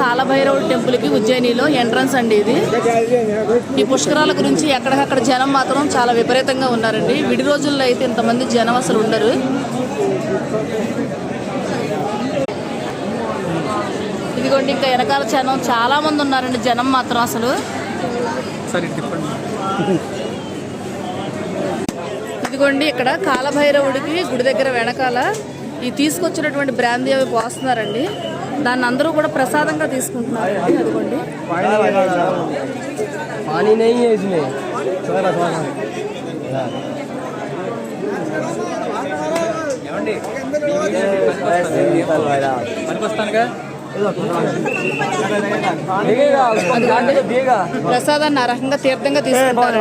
కాలభైరవుడి టెంపుల్కి ఉజ్జయినిలో ఎంట్రన్స్ అండి ఇది. ఈ పుష్కరాల గురించి ఎక్కడికక్కడ జనం మాత్రం చాలా విపరీతంగా ఉన్నారండి. విడి రోజుల్లో అయితే ఇంతమంది జనం అసలు ఉండరు. ఇదిగోండి ఇంకా వెనకాల జనం చాలా మంది ఉన్నారండి. జనం మాత్రం అసలు ఇదిగోండి ఇక్కడ కాలభైరవుడికి గుడి దగ్గర వెనకాల ఈ తీసుకొచ్చినటువంటి బ్రాందీ అవి పోస్తున్నారండి. దాన్ని అందరూ కూడా ప్రసాదంగా తీసుకుంటున్నారు. అదిగోండి ప్రసాదాన్ని అర్హంగా తీర్థంగా తీసుకుంటారు.